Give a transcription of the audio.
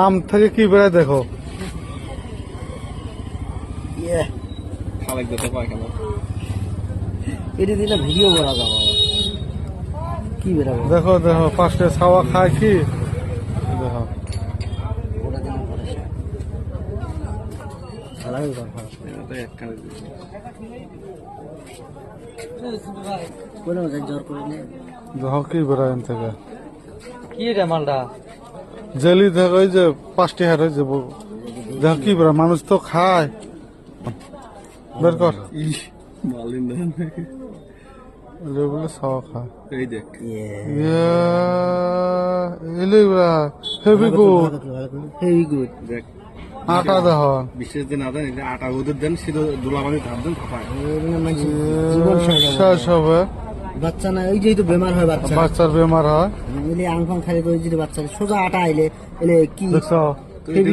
আম থেকে কি বেড়ায় দেখো। এটা দিলে ভিডিও করা যাবে কি বেরাবো দেখো দেখো পাশে ছাওয়া খায় কি দেখো। ওটা দিলে কোনো জ্বর করে নে দেখো কি বেড়ায় এখান থেকে কি রে মালটা জেলি দেখো ওই যে 5টি হাট হয়েছে দেখো কি বেড়ায় মানুষ তো খায় বের কর বলে ছাওয়া খায় এলে হেভি গুড হেভি গুড আটা দেখো বিশেষ দিন আদান আটা ওদের দেন শুধু দুলাবানি ধার দেন খাপায় জীবন শেষ হবে বাচ্চা না ওই যে তো বেমার হয় বাচ্চা বাচ্চার বেমার হয় এলে আং ফাং খাইলে তো ওই যে বাচ্চা সোজা আটা আইলে এলে কি দেখছো হেভি